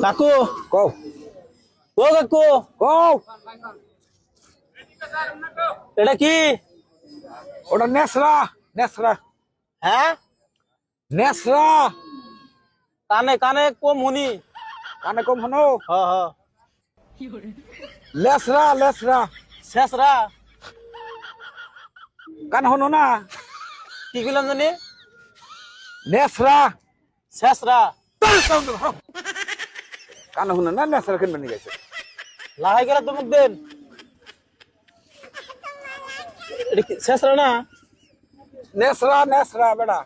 কাকু কও ও কাকু কও এটা কি? ওটা নেসরা নেসরা হ্যাঁ নেসরা কানে কানে কম শুনি। কানে কম হনো হ হ লেসরা লেসরা শেষরা কানে হনো না কি কইলাম জানি? নেসরা শেষরা কানে হনো না নেসরা কেন বানি গেছে লাহাই গেলা তোমাক দেন। এটা কি শেষরা না? নেসরা নেসরা বেটা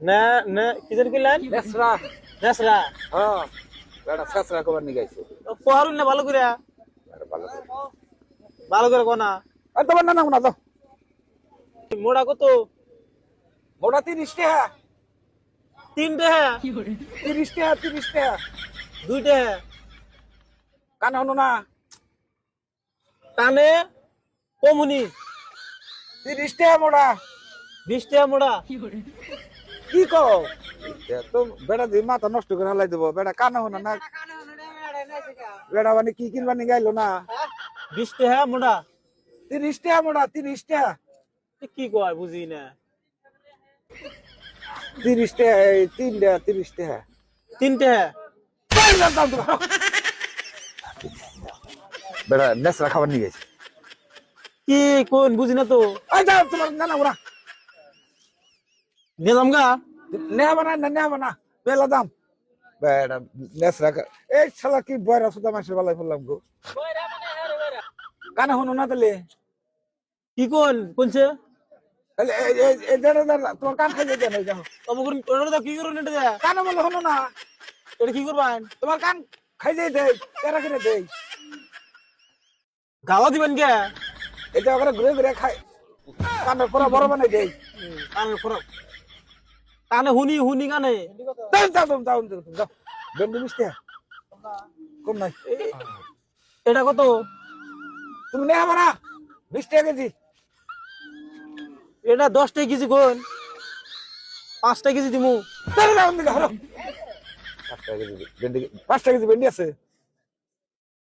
না না কি জানি কইলেন? নেসরা শেষরা হ্যাঁ বেটা নেসরা কো বানি গেছে পহারুন না ভালো করে আরে ভালো ভালো করে কোনা আর তোমার না না দাও মোড়া কত? মোটা 30 টাকা তিনটে হ্যাঁ 30 টাকা 30 টাকা দুইটে হ্যাঁ কানে হনো না কানে কম শুনি 30 টাকা মোটা 20 টাকা মোড়া। কি কো তো বেটা দি মাথা নষ্ট করে হালাই দেবো বেটা কানে হনো না বেটা মানে কি কিনবা নি গাইলো না 20 টাকা মোড়া 30 টাকা মোটা 30 টাকা কি কয় বুঝি না। 30 টাকা 3 টাকা 30 টাকা তিনটে হ্যাঁ বেটা নেসরা খাবার নিয়ে গেছে কি কোন বুঝি না তো। এই যাও তোমার না না ওরা নিলাম গা নেবা না বেলা দাম বেটা নেসরা এই শালা কি বয়রা সুদা মাসের বেলায় বললাম গো কানে হনো না তাহলে কি কোন কোনছে তাহলে এই তোমার কান খাই যায় না যাও তবে কোন ওটা কি করুন এটা যা কানে বলে হনো না এটা কি করবেন? তোমার কান খাই যায় দেই কেরা করে দেই গাওয়া দিবেন কে? এটা ওখানে ঘুরে ঘুরে খাই কানের পরা বড় বানাই দেই কানে ফরক কানে হুনি হুনি কানে যাও বেন্ডি মিষ্টি কম নাই এটা কত? তুমি নেবা না 20 টাকা কেজি এটা 10 টাকা কেজি কোন 5 টাকা কেজি দিমু। 5 টাকা কেজি বেন্ডি আছে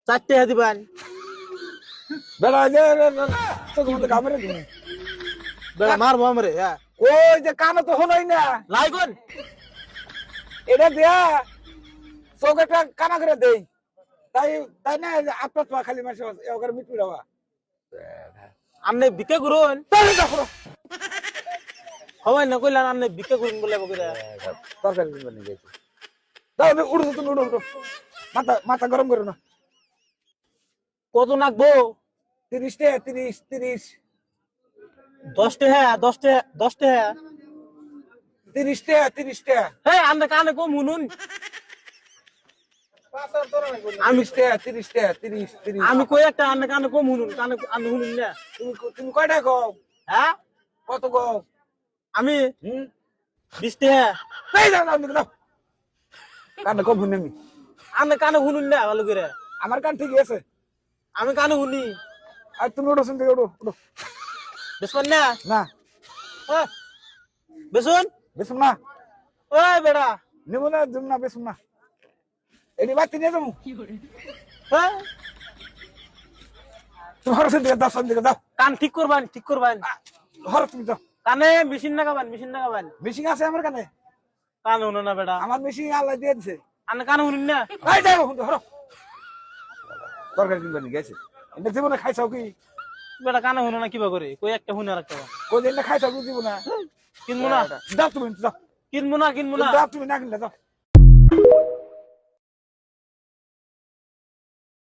4 টাকা দিবেন বেড়া যে তো তোমাদের কামড়ে তুমি বেড়া মারবো আমরে হ্যাঁ ওই যে কানে তো হলোই না লাই কোন এটা দেয়া চৌকাটা কানা করে দেই তাই তাই না আপনার তো খালি মাসে ওখানে মিটু দেওয়া আমনে বিকে করুন হয় না কইলা আমনে বিকে করুন বলে বকরা তরকারি কিনবে নিয়ে গেছে দাও উড়ো তুমি উড়ো মাথা মাথা গরম করো না কত নাকবো? 30 টাকা 30 10 টাকা 10 টাকা 10 টাকা 30 টাকা 30 টাকা হে আমনে কানে কম শুনুন। আমি 30 টাকা 30 আমি কই একটা আমনে কানে কম শুনুন কানে আমি শুনুন না। তুমি কয়টা কও হ্যাঁ কত কও আমি 20 টাকা এই দাও কানে কম শুনি আমি আমনে কানে শুনুন না ভালো করে। আমার কান ঠিক আছে আমি কানে শুনি আর তুমি ওঠো শুনতে ওঠো বেসন না না বেসন বেসুম না ওই বেড়া নেব না জুম না বেসুম না এটি বাতি নিয়ে যাবো হ্যাঁ তুমি হরস দিকে দাও সব দিকে দাও কান ঠিক করবেন হরস তুমি দাও কানে মেশিন লাগাবেন মেশিন আছে আমার কানে কান শুনো না বেড়া আমার মেশিন আল্লাহ দিয়ে দিছে আমি কানে শুনুন না। এই যাও হরো তরকারি কিনবে নি গেছে এটা জীবনে খাইছাও কি বেটা কানে শুনো না কিবা করে কই একটা শুনে রাখতে কোদিন না খাইছাও কি জীবনে কিনবো না দাও তুমি দাও কিনবো না দাও তুমি না কিনলে দাও